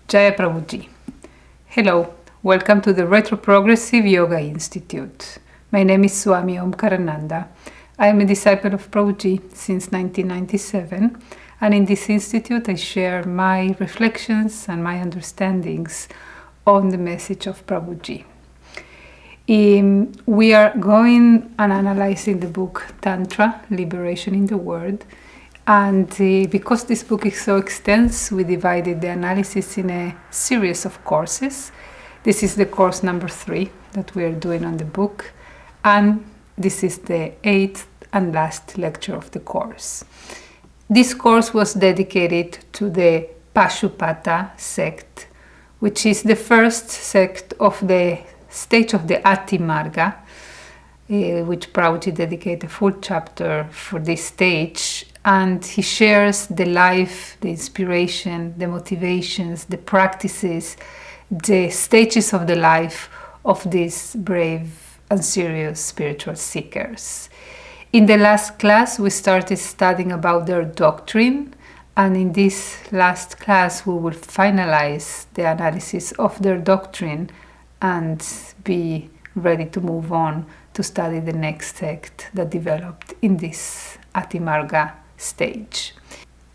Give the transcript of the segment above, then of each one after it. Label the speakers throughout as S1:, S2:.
S1: Jaya Prabhuji. Hello, welcome to the Retroprogressive Yoga Institute. My name is Swami Omkarananda. I am a disciple of Prabhuji since 1997, and in this institute I share my reflections and my understandings on the message of Prabhuji. We are going and analyzing the book Tantra, Liberation in the World. And because this book is so extensive, we divided the analysis in a series of courses. This is the course number 3 that we are doing on the book. And this is the 8th and last lecture of the course. This course was dedicated to the Pashu-patas sect, which is the first sect of the stage of the Ati Marga, which Prabhuji dedicated a full chapter for this stage. And he shares the life, the inspiration, the motivations, the practices, the stages of the life of these brave and serious spiritual seekers. In the last class, we started studying about their doctrine. And in this last class, we will finalize the analysis of their doctrine and be ready to move on to study the next sect that developed in this Ati Marga stage.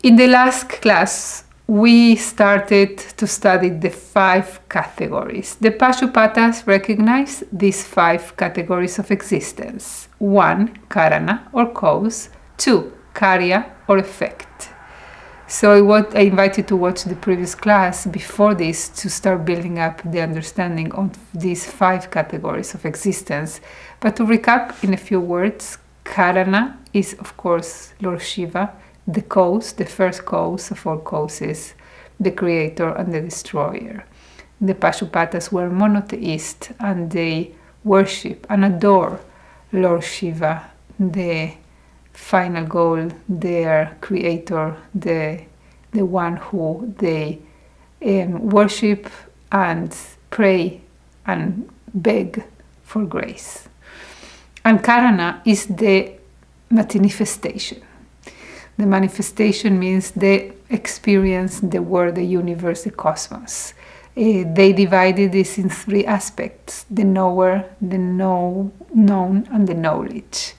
S1: In the last class, we started to study the 5 categories. The Pashu-patas recognize these 5 categories of existence. 1, karana or cause. 2, karya or effect. So I invite you to watch the previous class before this to start building up the understanding of these 5 categories of existence. But to recap in a few words, Karana is, of course, Lord Shiva, the cause, the first cause of all causes, the creator and the destroyer. The Pashu-patas were monotheist and they worship and adore Lord Shiva, the final goal, their creator, the one who they worship and pray and beg for grace. And Karana is the manifestation. The manifestation means the experience, the world, the universe, the cosmos. They divided this in 3 aspects: the knower, the known, and the knowledge.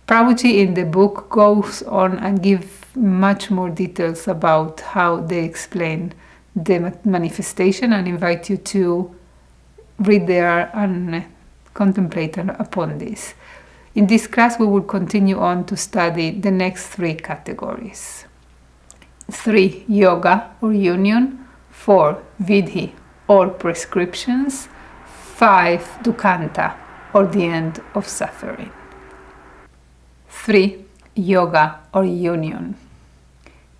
S1: Prabhuji in the book goes on and gives much more details about how they explain the manifestation, and invite you to read there and contemplate upon this. In this class, we will continue on to study the next 3 categories. 3, yoga or union. 4, vidhi or prescriptions. 5, Duḥkhānta or the end of suffering. 3, yoga or union.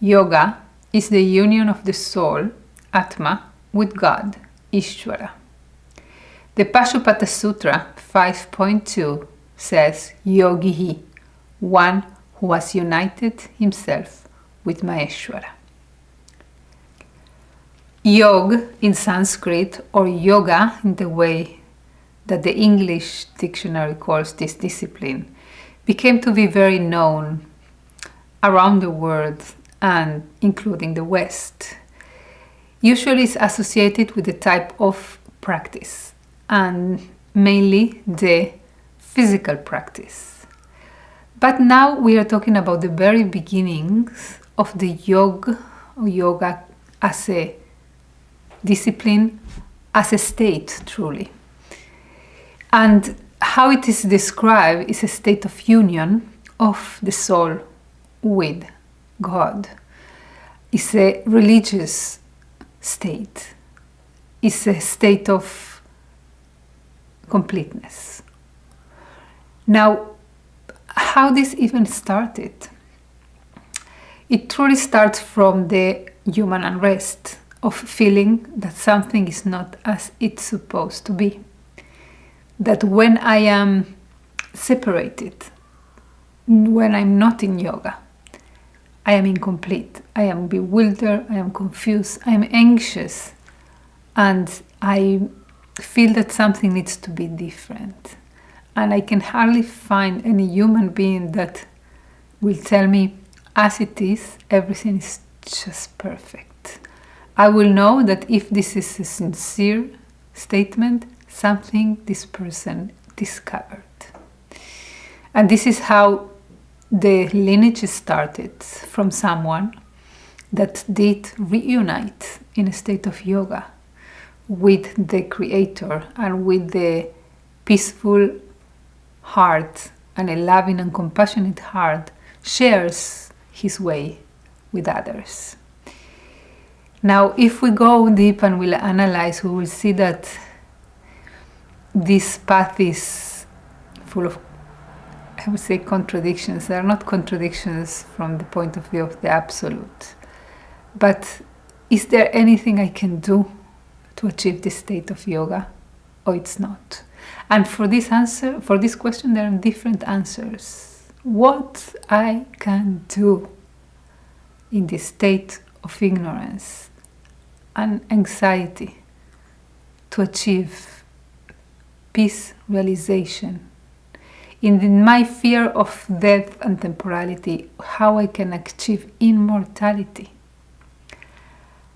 S1: Yoga is the union of the soul, Atma, with God, Ishvara. The Pāśupata Sutra 5.2 says, Yogihi, one who has united himself with Maheshwara. Yog in Sanskrit, or yoga in the way that the English dictionary calls this discipline, became to be very known around the world and including the West. Usually it's associated with the type of practice, and mainly the physical practice. But now we are talking about the very beginnings of the yoga as a discipline, as a state truly. And how it is described is a state of union of the soul with God. It's a religious state. It's a state of completeness. Now, how this even started? It truly starts from the human unrest of feeling that something is not as it's supposed to be. That when I am separated, when I'm not in yoga, I am incomplete, I am bewildered, I am confused, I am anxious, and I feel that something needs to be different. And I can hardly find any human being that will tell me, as it is, everything is just perfect. I will know that if this is a sincere statement, something this person discovered. And this is how the lineage started, from someone that did reunite in a state of yoga with the Creator and with the peaceful heart and a loving and compassionate heart, shares his way with others. Now, if we go deep and we'll analyze, we will see that this path is full of, I would say, contradictions. They are not contradictions from the point of view of the absolute. But is there anything I can do to achieve this state of yoga? Or it's not? And for this question, there are different answers. What I can do in this state of ignorance and anxiety to achieve peace realization, in my fear of death and temporality, how I can achieve immortality.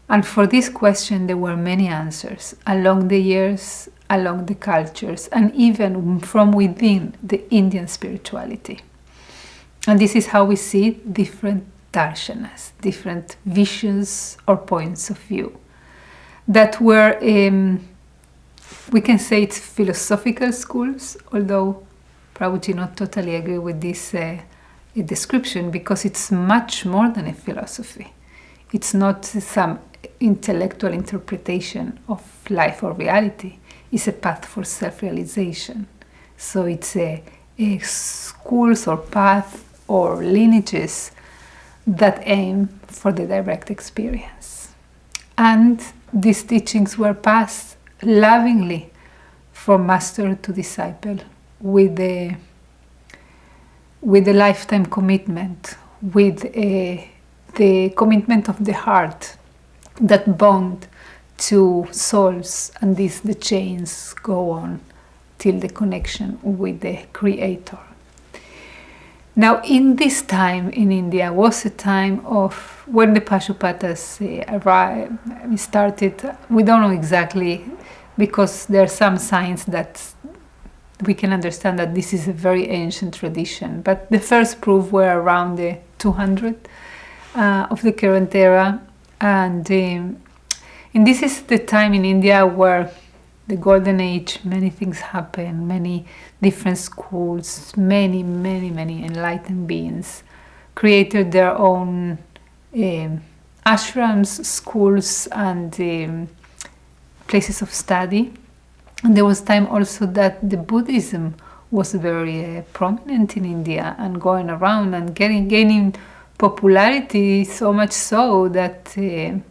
S1: And for this question, there were many answers along the years, along the cultures, and even from within the Indian spirituality. And this is how we see different darshanas, different visions or points of view that were, we can say it's philosophical schools, although Prabhuji not totally agree with this description, because it's much more than a philosophy. It's not some intellectual interpretation of life or reality. It's a path for self-realization. So it's a schools or path or lineages that aim for the direct experience. And these teachings were passed lovingly from master to disciple with the lifetime commitment, with the commitment of the heart that bond to souls, and the chains go on till the connection with the Creator. Now, in this time in India was a time of when the Pashu-patas started. We don't know exactly, because there are some signs that we can understand that this is a very ancient tradition. But the first proof were around the 200 of the current era, and this is the time in India where the golden age, many things happen, many different schools, many enlightened beings created their own ashrams, schools, and places of study. And there was time also that the Buddhism was very prominent in India and going around and gaining popularity, so much so that there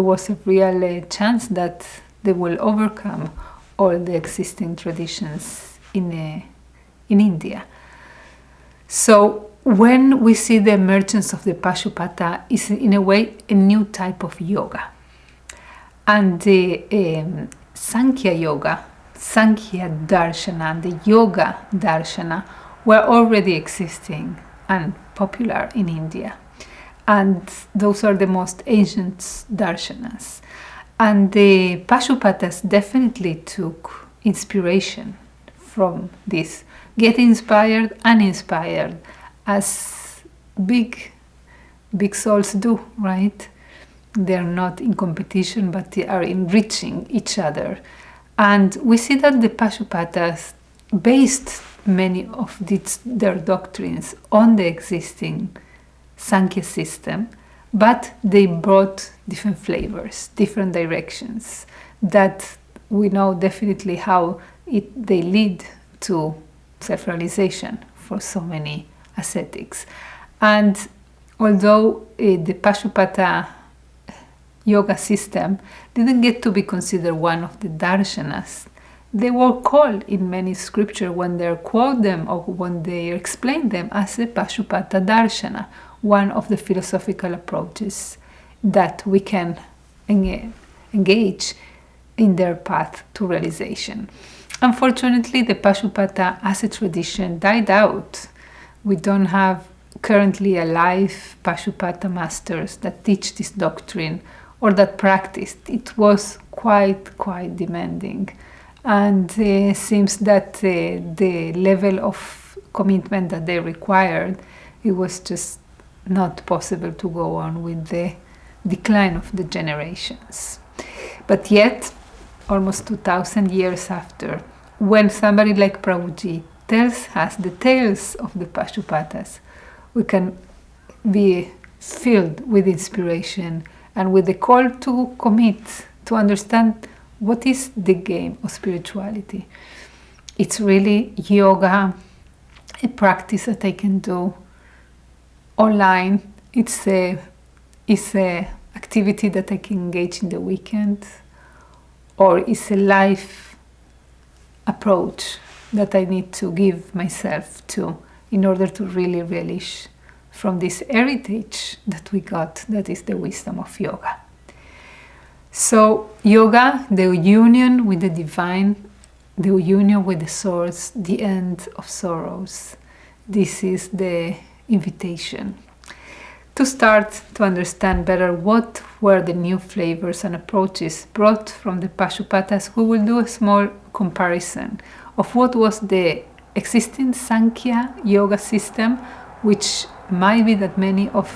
S1: was a real chance that they will overcome all the existing traditions in India. So when we see the emergence of the Pāśupata, is in a way a new type of yoga. And the Sāṅkhya-yoga, Sāṅkhya darshana, and the yoga darshana were already existing and popular in India. And those are the most ancient darshanas. And the Pashu-patas definitely took inspiration from this, get inspired and inspired, as big souls do, right? They're not in competition, but they are enriching each other. And we see that the Pashu-patas based many of their doctrines on the existing Sāṅkhya system, but they brought different flavors, different directions that we know definitely how they lead to self-realization for so many ascetics. And although the Pāśupata yoga system didn't get to be considered one of the darshanas, they were called in many scripture when they quote them or when they explain them as a Pāśupata darshana, one of the philosophical approaches that we can engage in their path to realization. Unfortunately, the Pāśupata as a tradition died out. We don't have currently alive Pāśupata masters that teach this doctrine or that practiced. It was quite demanding, and seems that the level of commitment that they required, it was just not possible to go on with the decline of the generations. But yet, almost 2000 years after, when somebody like Prabhuji tells us the tales of the Pashu-patas, we can be filled with inspiration and with the call to commit, to understand what is the game of spirituality. It's really yoga, a practice that I can do online. It's a activity that I can engage in the weekend, or it's a life approach that I need to give myself to in order to really relish from this heritage that we got, that is the wisdom of yoga. So yoga, the union with the divine, the union with the source, the end of sorrows. This is the invitation. To start to understand better what were the new flavors and approaches brought from the Pashu-patas, we will do a small comparison of what was the existing Sāṅkhya-yoga system, which might be that many of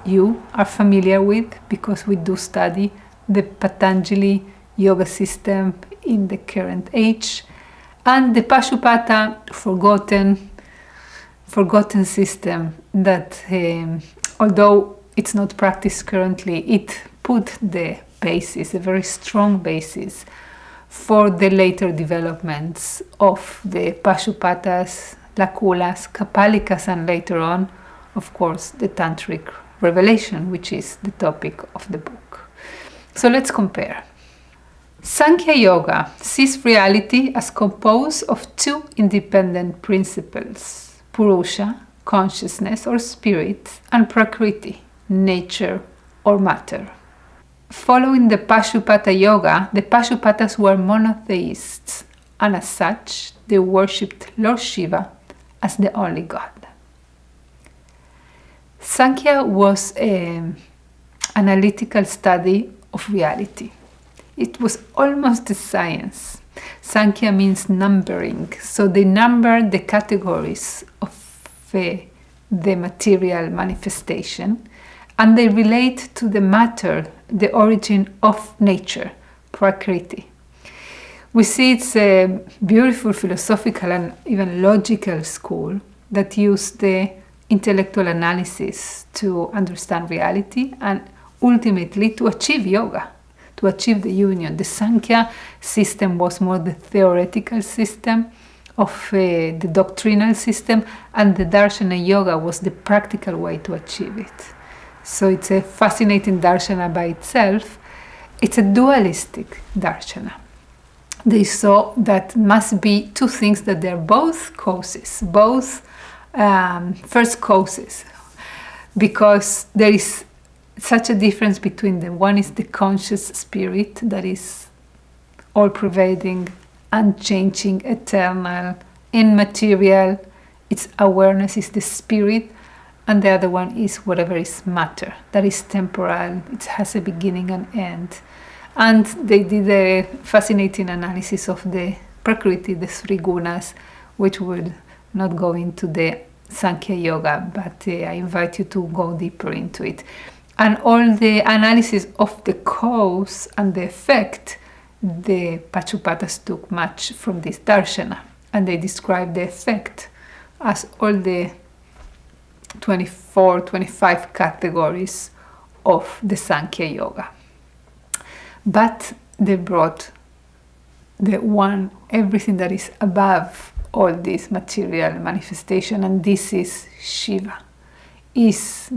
S1: you are familiar with, because we do study the Patanjali yoga system in the current age, and the Pāśupata forgotten system that, although it's not practiced currently, it put the basis, a very strong basis, for the later developments of the Pashu-patas, Lakulas, Kapalikas, and later on, of course, the Tantric revelation, which is the topic of the book. So let's compare. Sāṅkhya-yoga sees reality as composed of two independent principles: Purusha, consciousness or spirit, and Prakriti, nature or matter. Following the Pāśupata-yoga, the Pashu-patas were monotheists, and as such, they worshipped Lord Shiva as the only god. Sāṅkhya was an analytical study of reality. It was almost a science. Sāṅkhya means numbering, so they numbered the categories of the material manifestation, and they relate to the matter, the origin of nature, Prakriti. We see it's a beautiful philosophical and even logical school that use the intellectual analysis to understand reality and ultimately to achieve yoga, to achieve the union. The Sāṅkhya system was more the theoretical system of the doctrinal system, and the Darshana yoga was the practical way to achieve it. So it's a fascinating darshana by itself. It's a dualistic darshana. They saw that must be two things, that they're both causes, both first causes, because there is such a difference between them. One is the conscious spirit that is all-pervading, unchanging, eternal, immaterial. Its awareness is the spirit, and the other one is whatever is matter, that is temporal, it has a beginning and end. And they did a fascinating analysis of the Prakriti, the three gunas, which will not go into the Sāṅkhya-yoga, but I invite you to go deeper into it. And all the analysis of the cause and the effect, the Pāśupatas took much from this darshana, and they described the effect as all the 24, 25 categories of the Sāṅkhya-yoga. But they brought the one, everything that is above all this material manifestation, and this is Shiva, is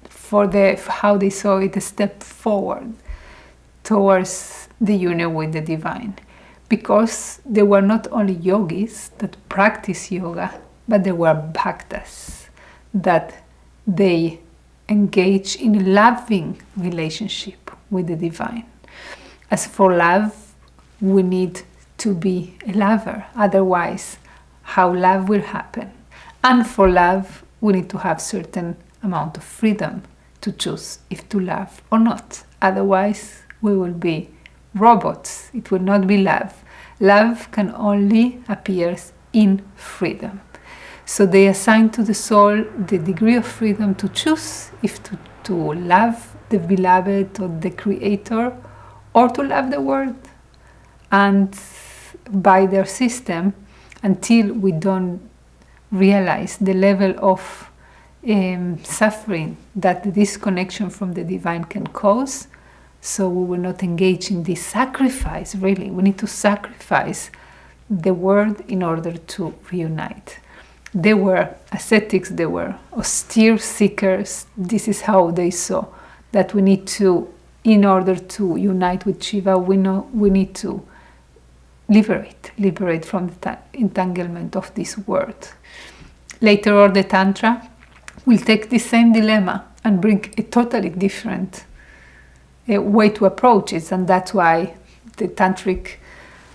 S1: for how they saw it, a step forward towards the union with the divine, because they were not only yogis that practice yoga, but they were bhaktas, that they engage in a loving relationship with the divine. As for love, we need to be a lover, otherwise how love will happen? And for love, we need to have certain amount of freedom to choose if to love or not. Otherwise, we will be robots. It will not be love. Love can only appear in freedom. So they assign to the soul the degree of freedom to choose if to love the beloved or the creator, or to love the world. And by their system, until we don't realize the level of suffering that the disconnection from the divine can cause, so we will not engage in this sacrifice. Really, we need to sacrifice the world in order to reunite. They were ascetics, they were austere seekers. This is how they saw that we need to, in order to unite with Shiva, we need to liberate from the entanglement of this world. Later on, the Tantra will take the same dilemma and bring a totally different way to approach it, and that's why the Tantric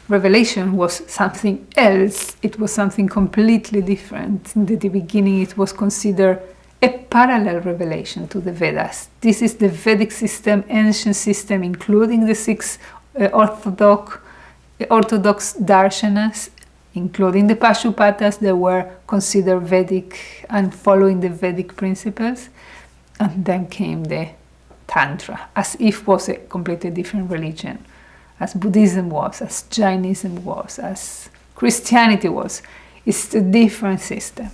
S1: revelation was something else. It was something completely different. In the beginning, it was considered a parallel revelation to the Vedas. This is the Vedic system, ancient system, including the 6 orthodox darshanas, including the Pashu-patas. They were considered Vedic and following the Vedic principles. And then came the Tantra, as if it was a completely different religion, as Buddhism was, as Jainism was, as Christianity was. It's a different system.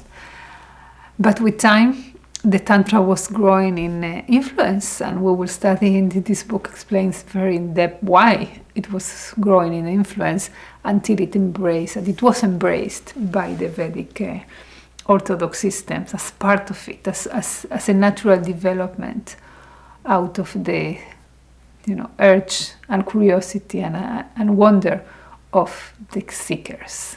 S1: But with time, the Tantra was growing in influence, and we will study in this book explains very in depth why it was growing in influence until it was embraced by the Vedic Orthodox systems as part of it, as a natural development out of the urge and curiosity and wonder of the seekers.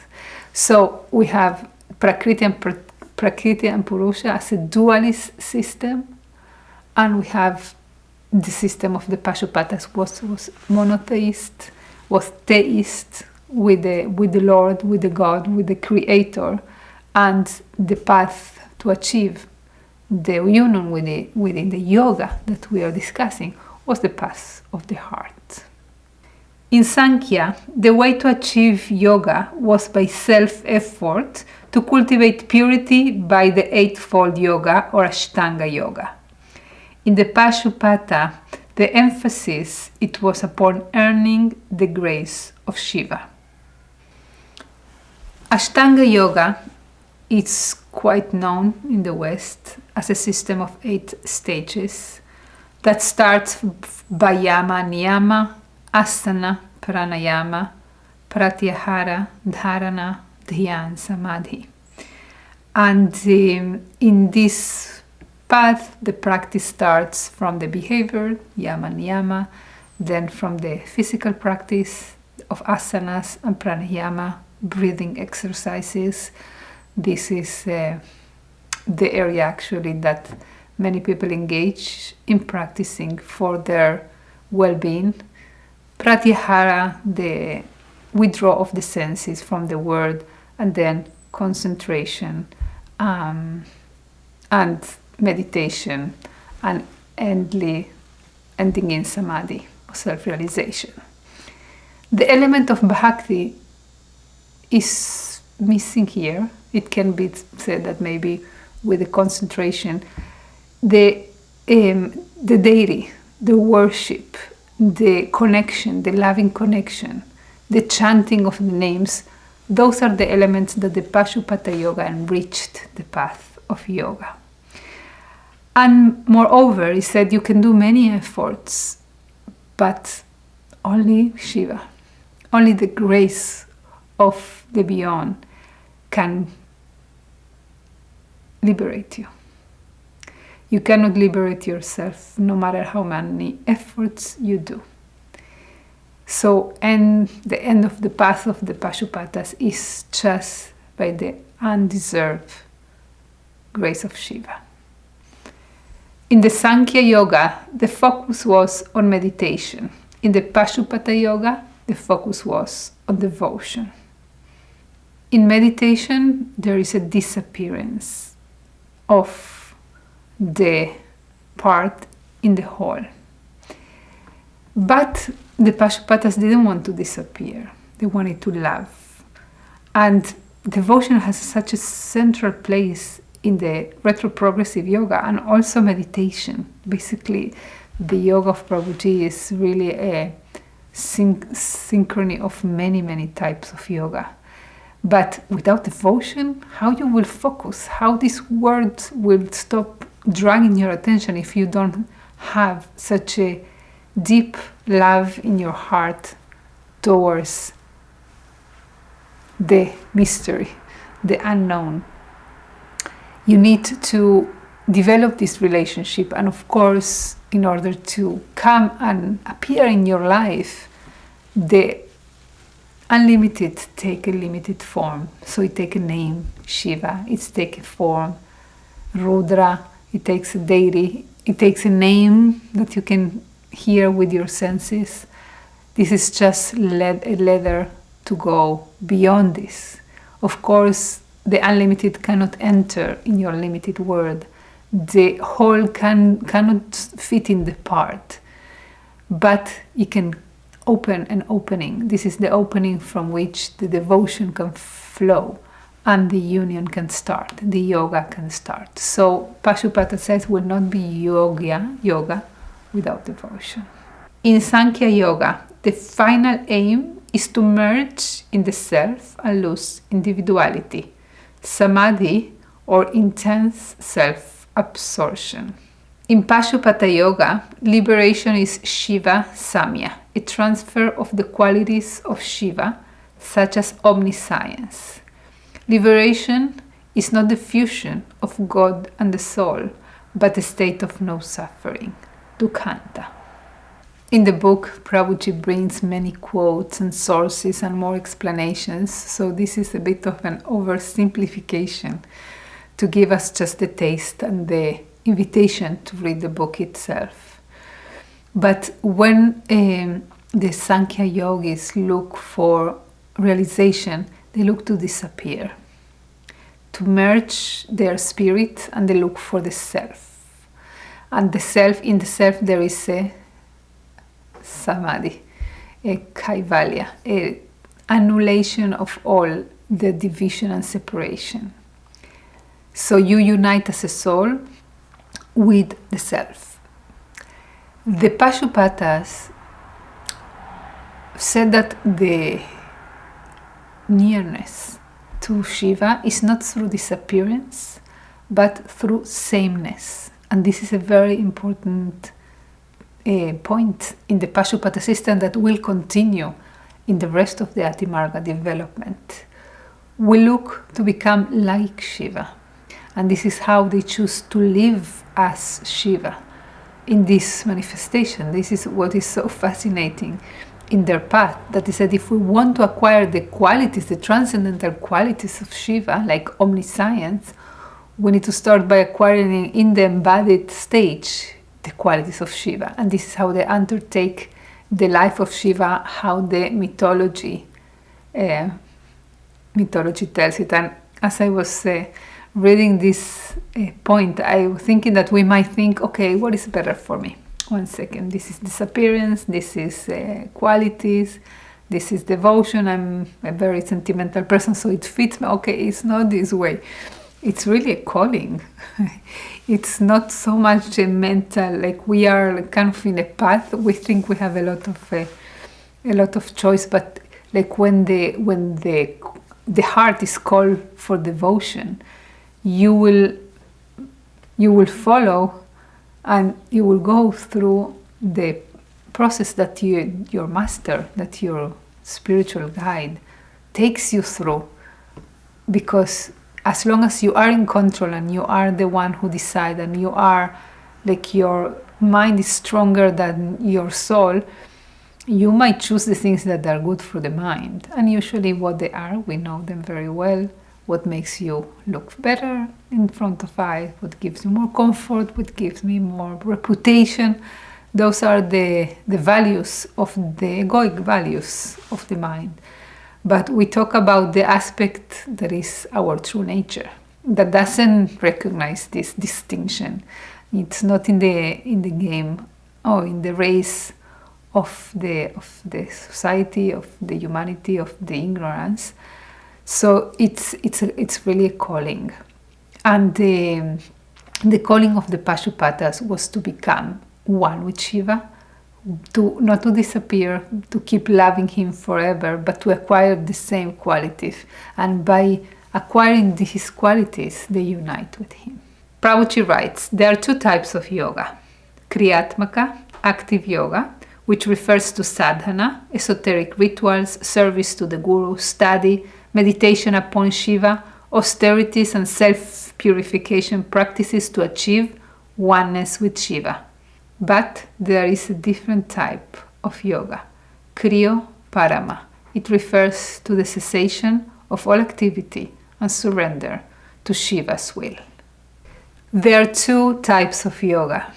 S1: So we have Prakriti and Purusha as a dualist system, and we have the system of the Pashu-patas was monotheist, was theist, with the Lord, with the God, with the Creator, and the path to achieve the union within the yoga that we are discussing was the path of the heart. In Sāṅkhya, the way to achieve yoga was by self-effort to cultivate purity by the eightfold yoga or Ashtanga-yoga. In the Pāśupata, the emphasis it was upon earning the grace of Shiva. Ashtanga-yoga is quite known in the West as a system of 8 stages that starts by yama, niyama, asana, pranayama, pratyahara, dharana, dhyan, samadhi. And in this path, the practice starts from the behavior, yama, niyama, then from the physical practice of asanas and pranayama, breathing exercises. This is the area actually that many people engage in practicing for their well-being. Pratyahara, the withdrawal of the senses from the world, and then concentration and meditation, and ending in samadhi, self-realization. The element of bhakti is missing here. It can be said that maybe with the concentration, the deity, the worship, the connection, the loving connection, the chanting of the names, those are the elements that the Pāśupata-yoga enriched the path of yoga. And moreover, he said you can do many efforts, but only Shiva, only the grace of the beyond can liberate you. You cannot liberate yourself no matter how many efforts you do. So, and the end of the path of the Pashu-patas is just by the undeserved grace of Shiva. In the Sāṅkhya-yoga, the focus was on meditation. In the Pāśupata-yoga, the focus was on devotion. In meditation, there is a disappearance of the part in the whole. But the Pashu-patas didn't want to disappear. They wanted to love. And devotion has such a central place in the retroprogressive yoga and also meditation. Basically, the yoga of Prabhuji is really a synchrony of many, many types of yoga. But without devotion, how you will focus, how these words will stop dragging your attention if you don't have such a deep love in your heart towards the mystery, the unknown. You need to develop this relationship, and of course, in order to come and appear in your life, the unlimited take a limited form. So it takes a name, Shiva, it takes a form, Rudra, it takes a deity, it takes a name that you can hear with your senses. This is just a ladder to go beyond this. Of course, the unlimited cannot enter in your limited world. The whole cannot fit in the part, but you can open an opening. This is the opening from which the devotion can flow and the union can start, the yoga can start. So Pāśupata says will not be yoga without devotion. In Sāṅkhya-yoga, the final aim is to merge in the self and lose individuality, samadhi or intense self-absorption. In Pāśupata-yoga, liberation is Shiva Samya, a transfer of the qualities of Shiva, such as omniscience. Liberation is not the fusion of God and the soul, but a state of no suffering, Duḥkhānta. In the book, Prabhuji brings many quotes and sources and more explanations, so this is a bit of an oversimplification to give us just the taste and the invitation to read the book itself. But when the Sāṅkhya yogis look for realization, they look to disappear, to merge their spirit, and they look for the self. And the self, in the self there is a samadhi, a kaivalya, a annihilation of all the division and separation. So you unite as a soul with the self. The Pashu-patas said that the nearness to Shiva is not through disappearance, but through sameness. And this is a very important point in the Pāśupata system that will continue in the rest of the Atimarga development. We look to become like Shiva. And this is how they choose to live as Shiva in this manifestation. This is what is so fascinating in their path, that is that if we want to acquire the qualities, the transcendental qualities of Shiva, like omniscience, we need to start by acquiring in the embodied stage the qualities of Shiva. And this is how they undertake the life of Shiva, how the mythology tells it. And as I was reading this point, I was thinking that we might think, okay, what is better for me? 1 second, this is disappearance, this is qualities, this is devotion. I'm a very sentimental person, so it fits me. Okay, it's not this way. It's really a calling. It's not so much a mental, like we are kind of in a path. We think we have a lot of choice, but like when the heart is called for devotion, you will follow, and you will go through the process that your master, that your spiritual guide takes you through. Because as long as you are in control and you are the one who decides, and you are like your mind is stronger than your soul, you might choose the things that are good for the mind. And usually what they are, we know them very well. What makes you look better in front of eyes, what gives you more comfort, what gives me more reputation. Those are the values of the egoic values of the mind. But we talk about the aspect that is our true nature, that doesn't recognize this distinction, It's not in the game or in the race of the society, of the humanity, of the ignorance. So it's really a calling, and the calling of the Pashu-patas was to become one with Shiva, to not to disappear, to keep loving him forever, but to acquire the same qualities, and by acquiring these qualities, they unite with him. Prabhuji writes, there are two types of yoga: Kriyatmaka, active yoga, which refers to sadhana, esoteric rituals, service to the guru, study, meditation upon Shiva, austerities and self-purification practices to achieve oneness with Shiva. But there is a different type of yoga, Kriyo Parama. It refers to the cessation of all activity and surrender to Shiva's will. There are two types of yoga,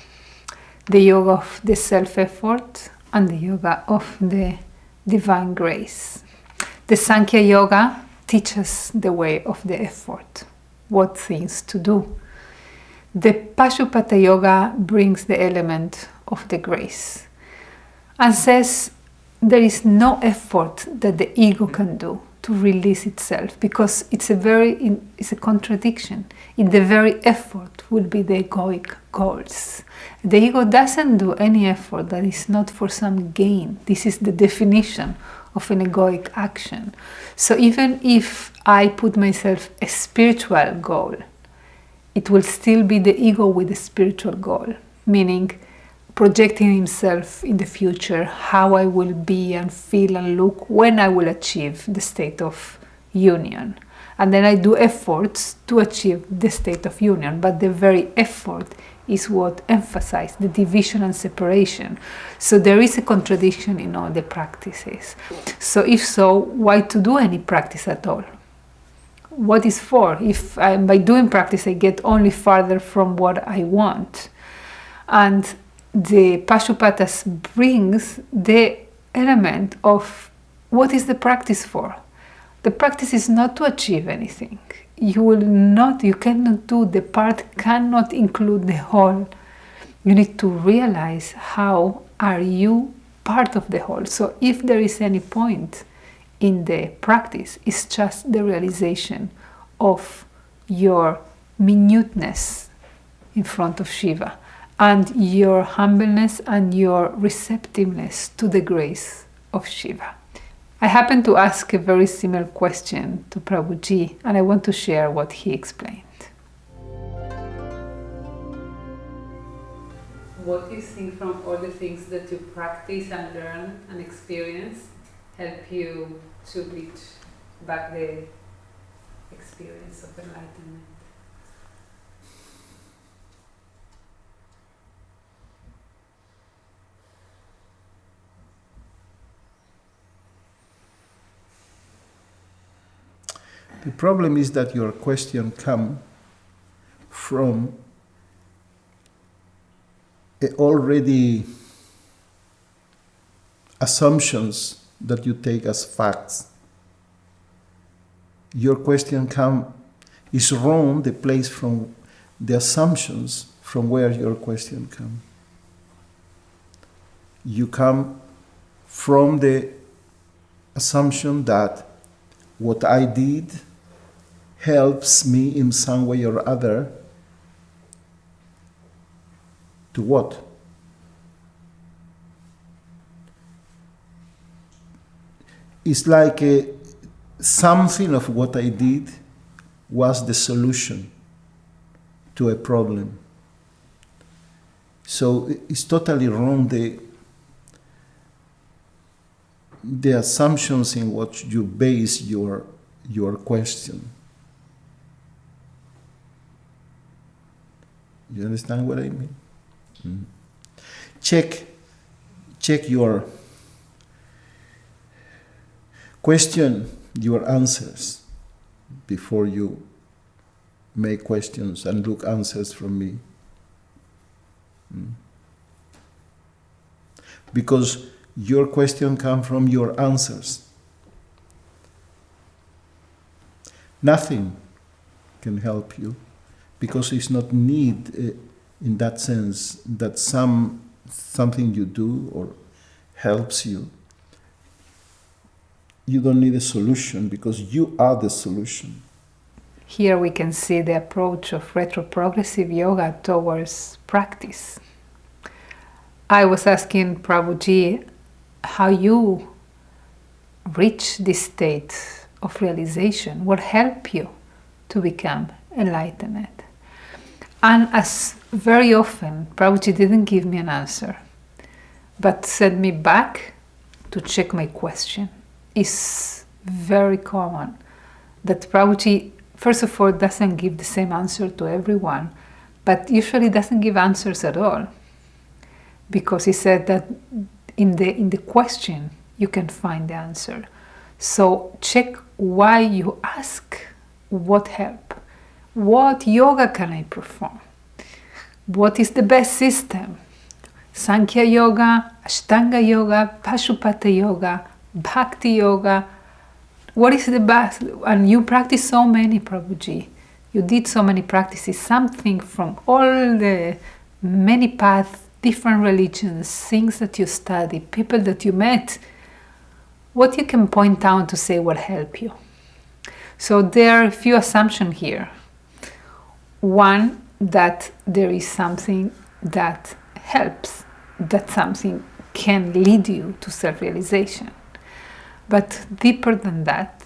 S1: the yoga of the self-effort and the yoga of the divine grace. The Sāṅkhya-yoga teaches the way of the effort, what things to do. The Pāśupata-yoga brings the element of the grace and says there is no effort that the ego can do to release itself, because it's a contradiction. In the very effort will be the egoic goals. The ego doesn't do any effort that is not for some gain. This is the definition of an egoic action. So even if I put myself a spiritual goal, it will still be the ego with a spiritual goal, meaning projecting himself in the future, how I will be and feel and look when I will achieve the state of union. And then I do efforts to achieve the state of union, but the very effort is what emphasizes the division and separation. So there is a contradiction in all the practices. So if so, why to do any practice at all? What is for? If by doing practice I get only farther from what I want. And the Pashu-patas brings the element of what is the practice for. The practice is not to achieve anything. You cannot do, the part cannot include the whole. You need to realize how are you part of the whole. So if there is any point in the practice, it's just the realization of your minuteness in front of Shiva, and your humbleness and your receptiveness to the grace of Shiva. I happened to ask a very similar question to Prabhuji, and I want to share what he explained. What do you think from all the things that you practice and learn and experience help you to reach back the experience of enlightenment?
S2: The problem is that your question comes from already assumptions that you take as facts. Your question is wrong, the place from the assumptions from where your question comes. You come from the assumption that what I did helps me in some way or other to what? It's like something of what I did was the solution to a problem. So it's totally wrong, the assumptions in what you base your question. You understand what I mean? Mm. Check your question, your answers before you make questions and look answers from me. Mm. Because your question comes from your answers. Nothing can help you because it's not need in that sense, that something you do or helps you, you don't need a solution because you are the solution.
S1: Here we can see the approach of retroprogressive yoga towards practice. I was asking Prabhuji how you reach this state of realization, what helped you to become enlightened. And as very often, Prabhuji didn't give me an answer, but sent me back to check my question. It's very common that Prabhuji, first of all, doesn't give the same answer to everyone, but usually doesn't give answers at all. Because he said that in the question, you can find the answer. So check why you ask, what help? What yoga can I perform? What is the best system? Sāṅkhya-yoga, Ashtanga-yoga, Pāśupata-yoga, Bhakti-yoga. What is the best? And you practice so many, Prabhuji. You did so many practices, something from all the many paths, different religions, things that you study, people that you met. What you can point out to say will help you. So there are a few assumptions here. One, that there is something that helps, that something can lead you to self-realization. But deeper than that,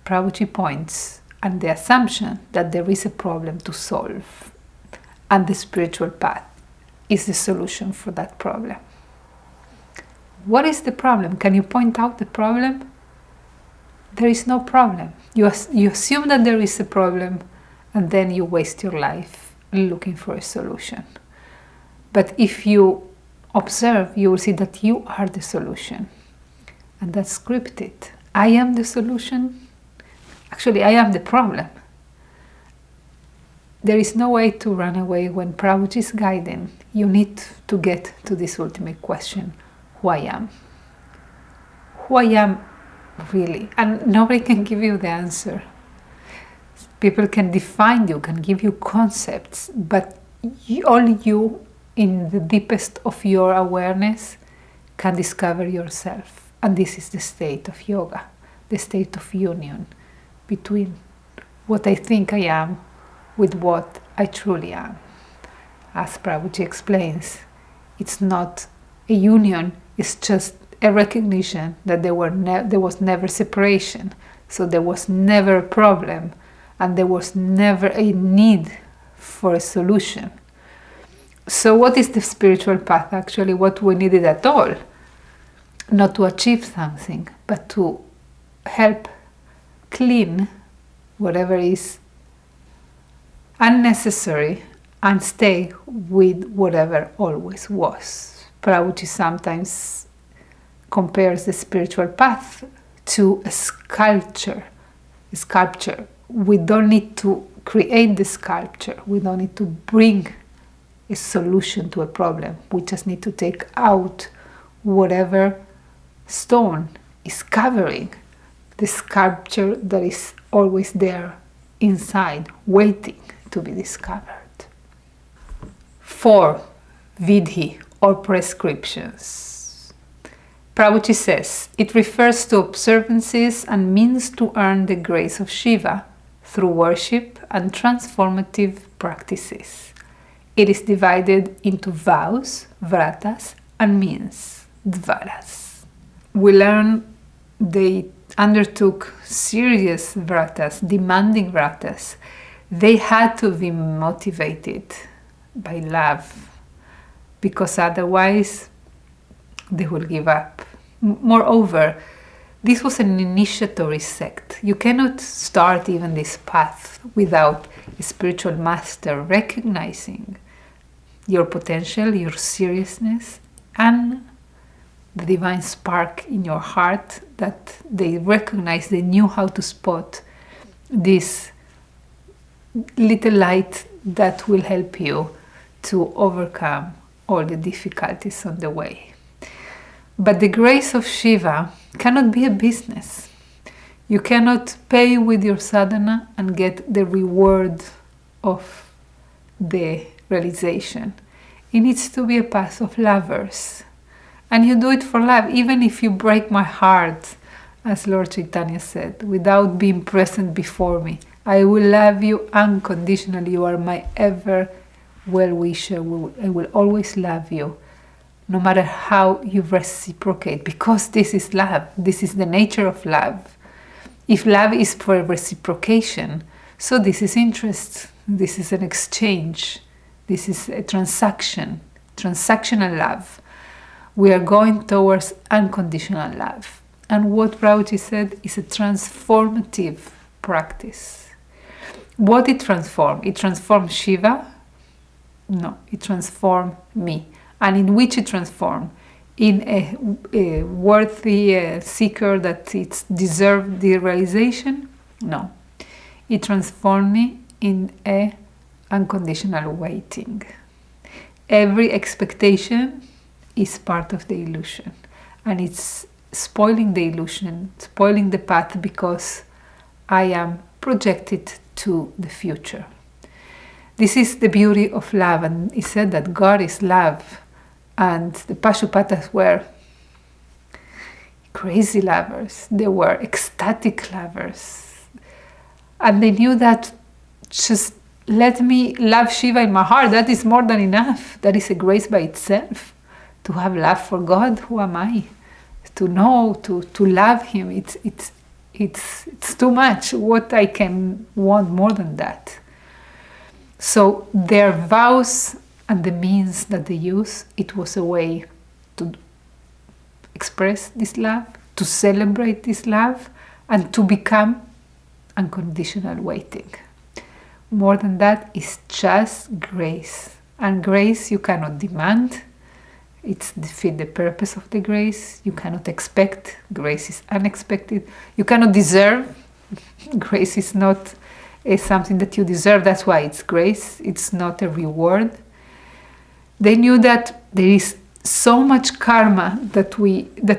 S1: Prabhuji points on the assumption that there is a problem to solve, and the spiritual path is the solution for that problem. What is the problem? Can you point out the problem? There is no problem. You assume that there is a problem, and then you waste your life looking for a solution. But if you observe, you will see that you are the solution. And that's scripted. I am the solution. Actually, I am the problem. There is no way to run away when Prabhuji is guiding. You need to get to this ultimate question, who I am. Who I am really. And nobody can give you the answer. People can define you, can give you concepts, but only you, in the deepest of your awareness, can discover yourself. And this is the state of yoga, the state of union between what I think I am with what I truly am. As Prabhuji explains, it's not a union, it's just a recognition that there was never separation, so there was never a problem, and there was never a need for a solution. So what is the spiritual path actually? What we needed at all? Not to achieve something, but to help clean whatever is unnecessary and stay with whatever always was. Prabhuji sometimes compares the spiritual path to a sculpture. We don't need to create the sculpture. We don't need to bring a solution to a problem. We just need to take out whatever stone is covering the sculpture that is always there inside, waiting to be discovered. 4. Vidhi, or prescriptions. Prabhuji says, it refers to observances and means to earn the grace of Shiva through worship and transformative practices. It is divided into vows, Vratas, and means, Dvāras. We learn they undertook serious Vratas, demanding Vratas. They had to be motivated by love, because otherwise they would give up. Moreover, this was an initiatory sect. You cannot start even this path without a spiritual master recognizing your potential, your seriousness, and the divine spark in your heart that they recognized, they knew how to spot this little light that will help you to overcome all the difficulties on the way. But the grace of Shiva cannot be a business. You cannot pay with your sadhana and get the reward of the realization. It needs to be a path of lovers. And you do it for love, even if you break my heart, as Lord Chaitanya said, without being present before me. I will love you unconditionally. You are my ever well-wisher. I will always love you, no matter how you reciprocate, because this is love. This is the nature of love. If love is for reciprocation, so this is interest. This is an exchange. This is a transaction, transactional love. We are going towards unconditional love. And what Prabhuji said is a transformative practice. What it transformed? It transformed Shiva? No, it transformed me. And in which it transformed? In a worthy seeker that it's deserved the realization? No. It transformed me in a unconditional waiting. Every expectation is part of the illusion. And it's spoiling the illusion, spoiling the path, because I am projected to the future. This is the beauty of love, and he said that God is love, and the Pashu-patas were crazy lovers. They were ecstatic lovers, and they knew that just let me love Shiva in my heart. That is more than enough. That is a grace by itself. To have love for God, who am I? To know, to love Him, it's too much. What I can want more than that. So their vows and the means that they use, it was a way to express this love, to celebrate this love, and to become unconditional waiting. More than that is just grace. And grace you cannot demand. It's defeat the purpose of the grace. You cannot expect. Grace is unexpected. You cannot deserve. Grace is not something that you deserve. That's why it's grace. It's not a reward. They knew that there is so much karma that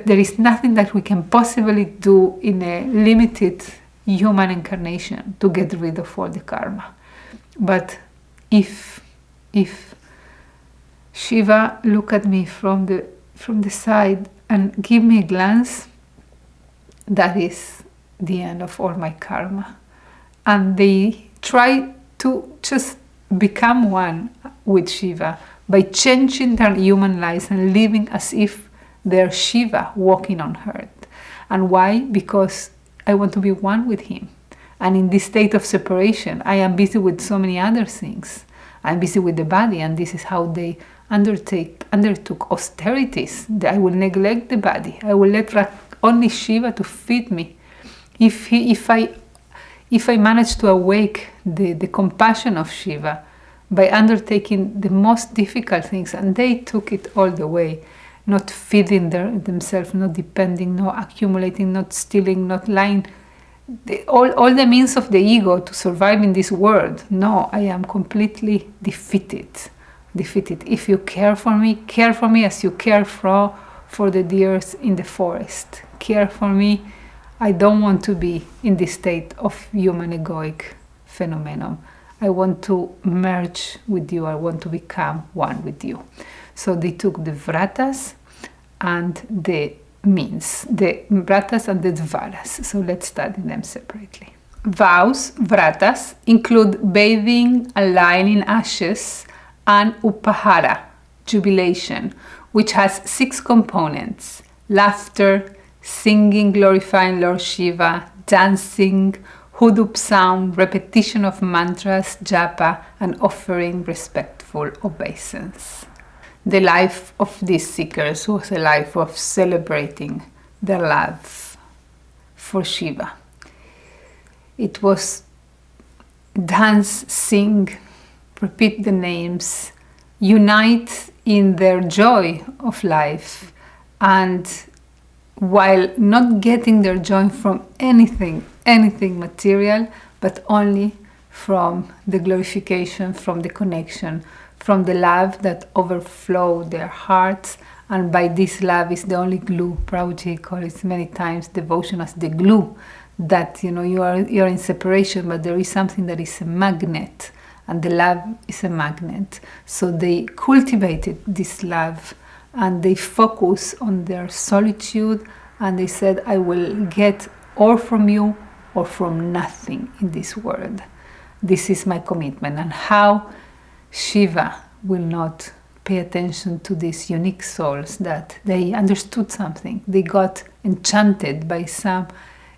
S1: there is nothing that we can possibly do in a limited human incarnation to get rid of all the karma. But if Shiva look at me from the side and give me a glance, that is the end of all my karma. And they try to just become one with Shiva by changing their human lives and living as if they're Shiva walking on earth. And why? Because I want to be one with him. And in this state of separation, I am busy with so many other things. I'm busy with the body, and this is how they undertook austerities. I will neglect the body. I will let only Shiva to feed me. If I manage to awake the compassion of Shiva by undertaking the most difficult things, and they took it all the way, not feeding themselves, not depending, not accumulating, not stealing, not lying, all the means of the ego to survive in this world. No, I am completely defeated. If you care for me as you care for the deers in the forest. Care for me. I don't want to be in this state of human egoic phenomenon. I want to merge with you. I want to become one with you. So they took the Vratas and the means, the Vratas and the Dvāras. So let's study them separately. Vows, Vratas, include bathing and lying in ashes, and upahara, jubilation, which has 6 components: laughter, singing, glorifying Lord Shiva, dancing, hudup sound, repetition of mantras, japa, and offering respectful obeisance. The life of these seekers was a life of celebrating their love for Shiva. It was dance, sing, repeat the names, unite in their joy of life, and while not getting their joy from anything material, but only from the glorification, from the connection, from the love that overflowed their hearts. And by this love is the only glue. Prabhuji calls it many times devotion as the glue, that you are in separation, but there is something that is a magnet, and the love is a magnet. So they cultivated this love, and they focus on their solitude, and they said, I will get or from you or from nothing in this world. This is my commitment. And how Shiva will not pay attention to these unique souls that they understood something. They got enchanted by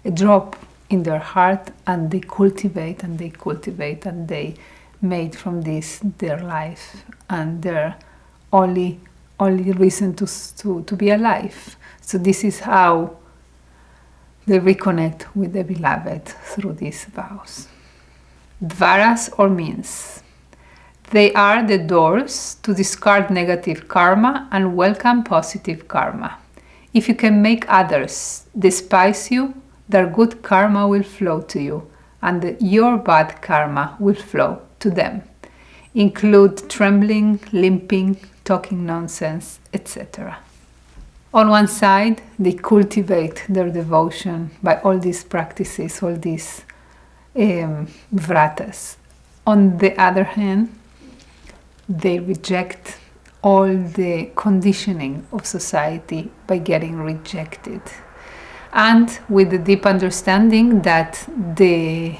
S1: a drop in their heart, and they cultivate and they cultivate, and they made from this their life and their only reason to be alive. So this is how they reconnect with the beloved through these vows. Dvāras, or means. They are the doors to discard negative karma and welcome positive karma. If you can make others despise you, their good karma will flow to you, and your bad karma will flow to them. Include trembling, limping, talking nonsense, etc. On one side, they cultivate their devotion by all these practices, all these vratas. On the other hand, they reject all the conditioning of society by getting rejected. And with the deep understanding that the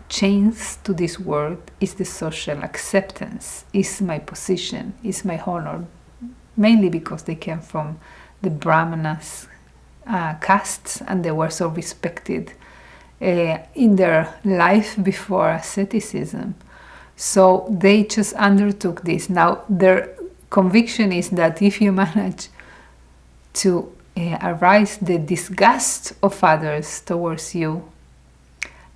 S1: chains to this world is the social acceptance, is my position, is my honor, mainly because they came from the Brahmanas castes, and they were so respected in their life before asceticism. So they just undertook this. Now their conviction is that if you manage to arise the disgust of others towards you,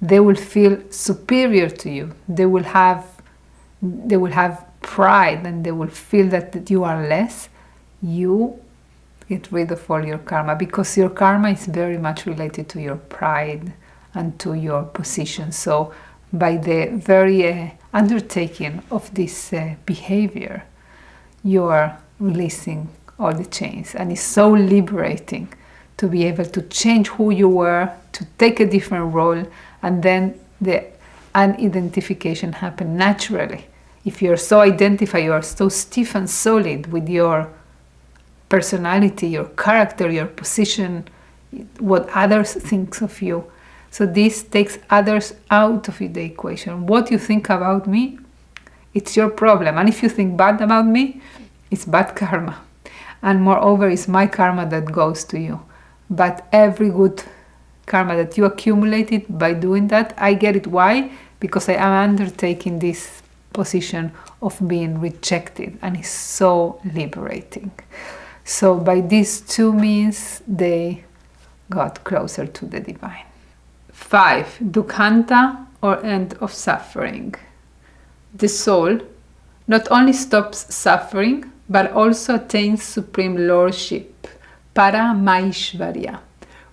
S1: they will feel superior to you. They will have pride, and they will feel that you are less. You get rid of all your karma, because your karma is very much related to your pride and to your position. So by the very undertaking of this behavior, you are releasing all the chains, and it's so liberating to be able to change who you were, to take a different role, and then the unidentification happen naturally. If you're so identified, you are so stiff and solid with your personality, your character, your position, what others think of you. So this takes others out of the equation. What you think about me, it's your problem. And if you think bad about me, it's bad karma. And moreover, it's my karma that goes to you. But every good karma that you accumulated by doing that, I get it. Why? Because I am undertaking this position of being rejected, and it's so liberating. So by these two means, they got closer to the divine. 5. Duḥkhānta, or end of suffering. The soul not only stops suffering, but also attains supreme lordship, Paramaishvarya,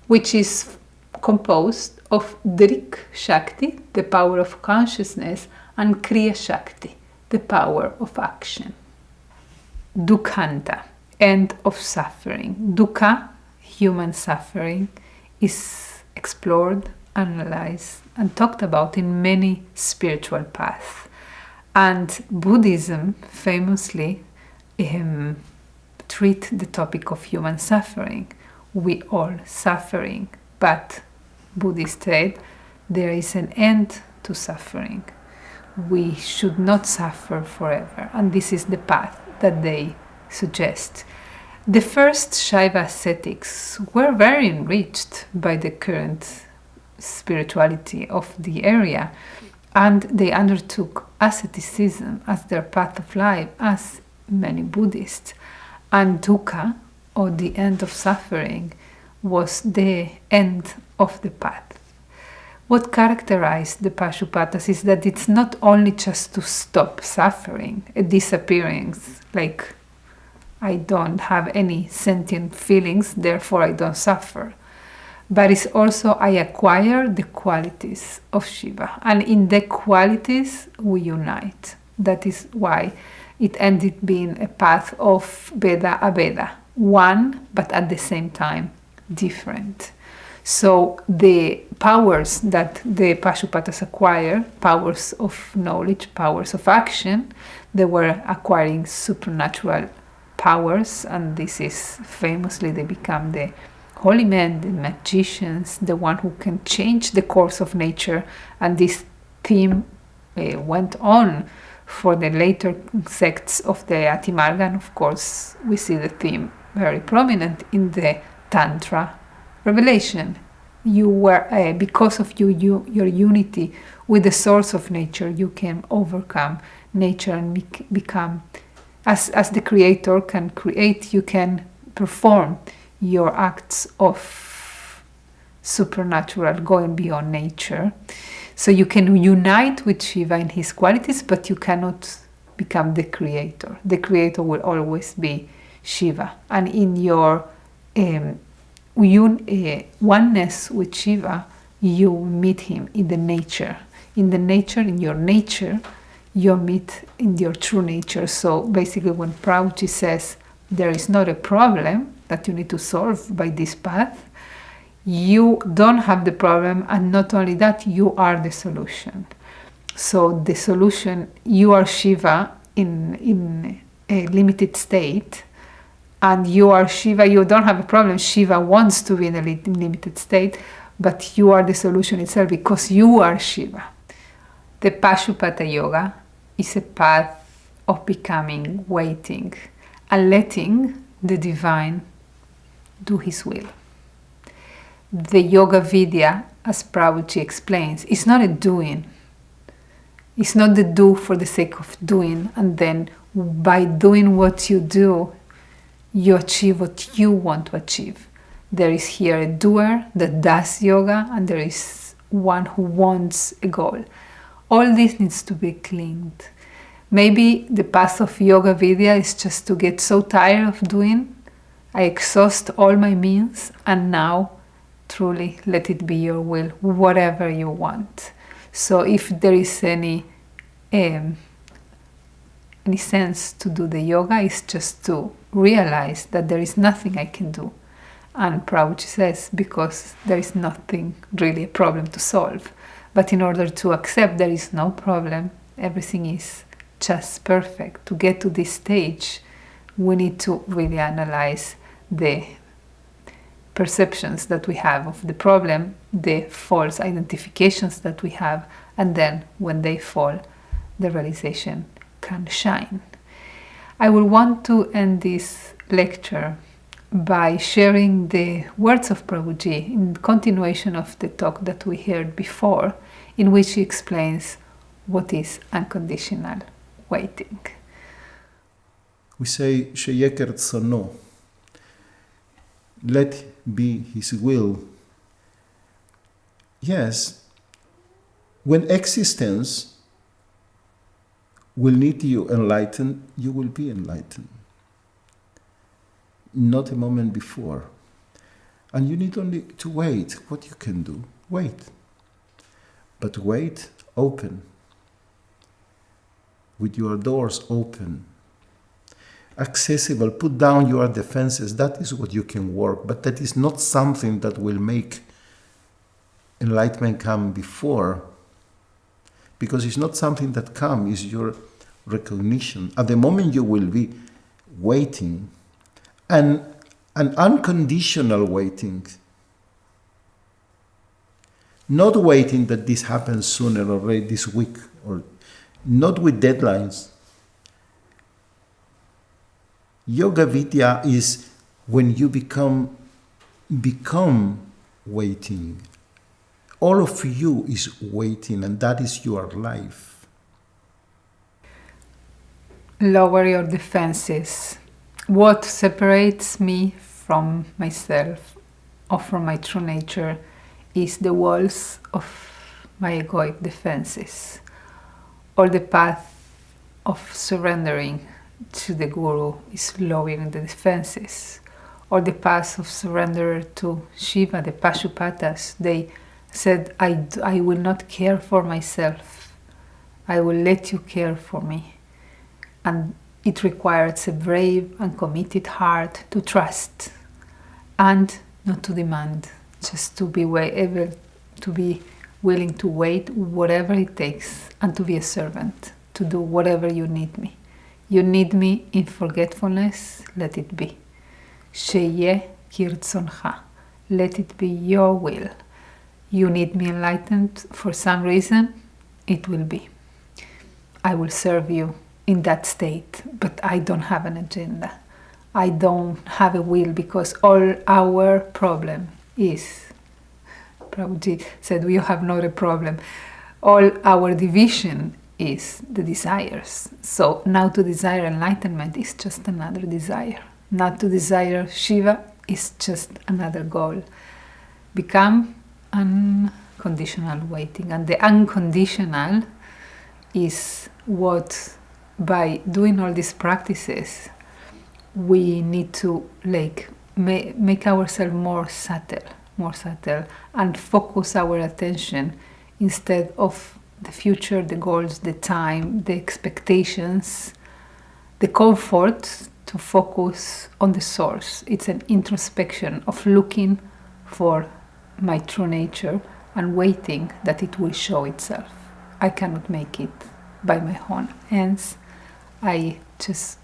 S1: which is composed of Drik Shakti, the power of consciousness, and Kriya Shakti, the power of action. Duḥkhānta, end of suffering. Dukkha, human suffering, is explored, analyzed, and talked about in many spiritual paths. And Buddhism famously treat the topic of human suffering. We all suffering, but Buddhists said there is an end to suffering. We should not suffer forever, and this is the path that they suggest. The first Shaiva ascetics were very enriched by the current spirituality of the area, and they undertook asceticism as their path of life, as many Buddhists. And dukkha, or the end of suffering, was the end of the path. What characterized the Pashu-patas is that it's not only just to stop suffering, a disappearance, like I don't have any sentient feelings, therefore I don't suffer. But it's also I acquire the qualities of Shiva, and in the qualities we unite. That is why it ended being a path of Veda Aveda, one but at the same time different. So the powers that the Pashu-patas acquire, powers of knowledge, powers of action, they were acquiring supernatural powers, and this is famously they become the holy men, the magicians, the one who can change the course of nature. And this theme went on for the later sects of the Atimarga, and of course we see the theme very prominent in the Tantra revelation. You were because of your unity with the source of nature, you can overcome nature and become, as the creator can create, you can perform your acts of supernatural, going beyond nature. So you can unite with Shiva in his qualities, but you cannot become the creator. The creator will always be Shiva, and in your oneness with Shiva, you meet him in the nature. In your nature, you meet in your true nature. So basically, when Prabhuji says there is not a problem that you need to solve by this path, you don't have the problem, and not only that, you are the solution. So the solution, you are Shiva in a limited state, and you are Shiva, you don't have a problem. Shiva wants to be in a limited state, but you are the solution itself because you are Shiva. The Pāśupata-yoga is a path of becoming, waiting, and letting the divine do his will. The yoga vidya, as Prabhuji explains, is not a doing. It's not the do for the sake of doing, and then by doing what you do, you achieve what you want to achieve. There is here a doer that does yoga, and there is one who wants a goal. All this needs to be cleaned. Maybe the path of yoga vidya is just to get so tired of doing, I exhaust all my means, and now truly let it be your will, whatever you want. So if there is any sense to do the yoga, is just to realize that there is nothing I can do. And Prabhuji says, because there is nothing really a problem to solve. But in order to accept there is no problem, everything is just perfect. To get to this stage, we need to really analyze the perceptions that we have of the problem, the false identifications that we have, and then when they fall, the realization can shine. I will want to end this lecture by sharing the words of Prabhuji in continuation of the talk that we heard before, in which he explains what is unconditional waiting.
S2: We say, Sheyeket Tzono, let be his will. Yes, when existence will need you enlightened, you will be enlightened. Not a moment before. And you need only to wait. What you can do, wait. But wait open, with your doors open, accessible. Put down your defenses. That is what you can work, but that is not something that will make enlightenment come before, because it's not something that comes, it's your recognition. At the moment you will be waiting, and an unconditional waiting, not waiting that this happens sooner or later this week, or not with deadlines. Yoga Vidya is when you become waiting. All of you is waiting, and that is your life.
S1: Lower your defenses. What separates me from myself or from my true nature is the walls of my egoic defenses, or the path of surrendering to the Guru is lowering the defenses, or the path of surrender to Shiva, the Pashu-patas. They said, I will not care for myself, I will let you care for me. And it requires a brave and committed heart to trust and not to demand, just to be able to be willing to wait whatever it takes and to be a servant, to do whatever you need me. You need me in forgetfulness, let it be. Sheyeh kirtzoncha, let it be your will. You need me enlightened for some reason, it will be. I will serve you in that state, but I don't have an agenda. I don't have a will, because all our problem is, Prabhuji said, you have not a problem. All our division is the desires. So now to desire enlightenment is just another desire. Not to desire Shiva is just another goal. Become unconditional waiting. And the unconditional is what, by doing all these practices, we need to make ourselves more subtle, and focus our attention instead of the future, the goals, the time, the expectations, the comfort, to focus on the source. It's an introspection of looking for my true nature and waiting that it will show itself. I cannot make it by my own hands. I just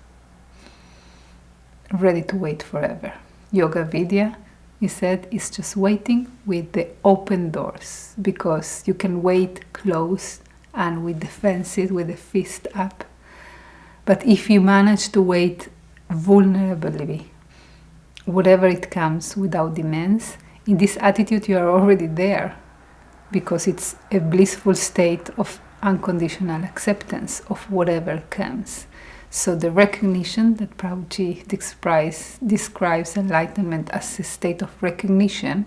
S1: ready to wait forever. Yoga Vidya, he said, is just waiting with the open doors, because you can wait closed and with the fences, with the fist up. But if you manage to wait vulnerably, whatever it comes without demands, in this attitude you are already there, because it's a blissful state of unconditional acceptance of whatever comes. So the recognition that Prabhuji describes enlightenment as a state of recognition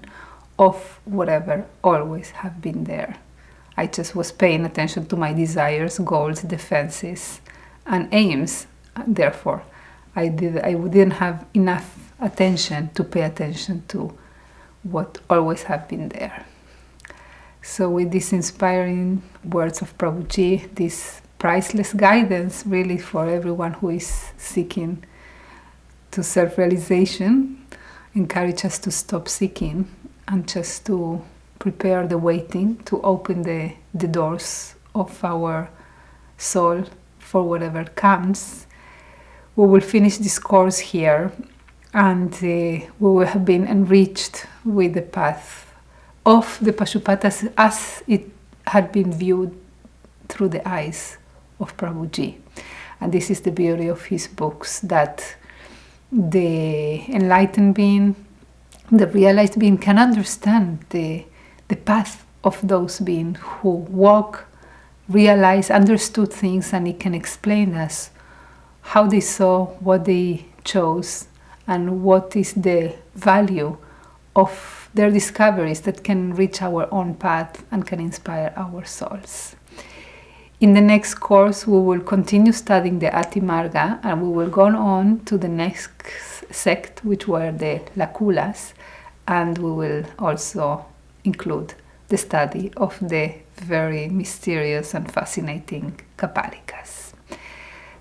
S1: of whatever always have been there. I just was paying attention to my desires, goals, defenses, and aims. Therefore, I didn't have enough attention to pay attention to what always have been there. So with these inspiring words of Prabhuji, this priceless guidance really for everyone who is seeking to self-realization, encourage us to stop seeking and just to prepare the waiting, to open the doors of our soul for whatever comes. We will finish this course here, and we will have been enriched with the path of the Pashu-patas as it had been viewed through the eyes of Prabhuji. And this is the beauty of his books, that the enlightened being, the realized being, can understand the path of those beings who walk, realize, understood things, and he can explain us how they saw, what they chose, and what is the value of their discoveries that can reach our own path and can inspire our souls. In the next course, we will continue studying the Ati-marga, and we will go on to the next sect, which were the Lakulas, and we will also include the study of the very mysterious and fascinating Kapalikas.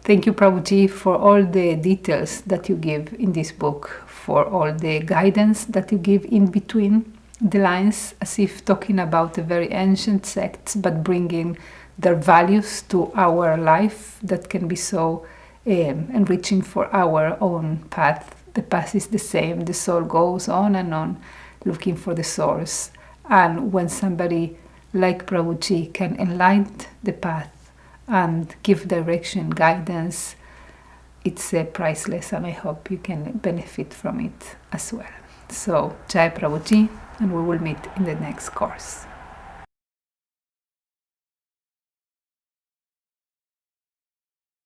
S1: Thank you, Prabhuji, for all the details that you give in this book, for all the guidance that you give in between the lines, as if talking about the very ancient sects, but bringing their values to our life that can be so enriching for our own path. The path is the same, the soul goes on and on looking for the source. And when somebody like Prabhuji can enlighten the path and give direction, guidance, it's priceless, and I hope you can benefit from it as well. So, Jai Prabhuji, and we will meet in the next course.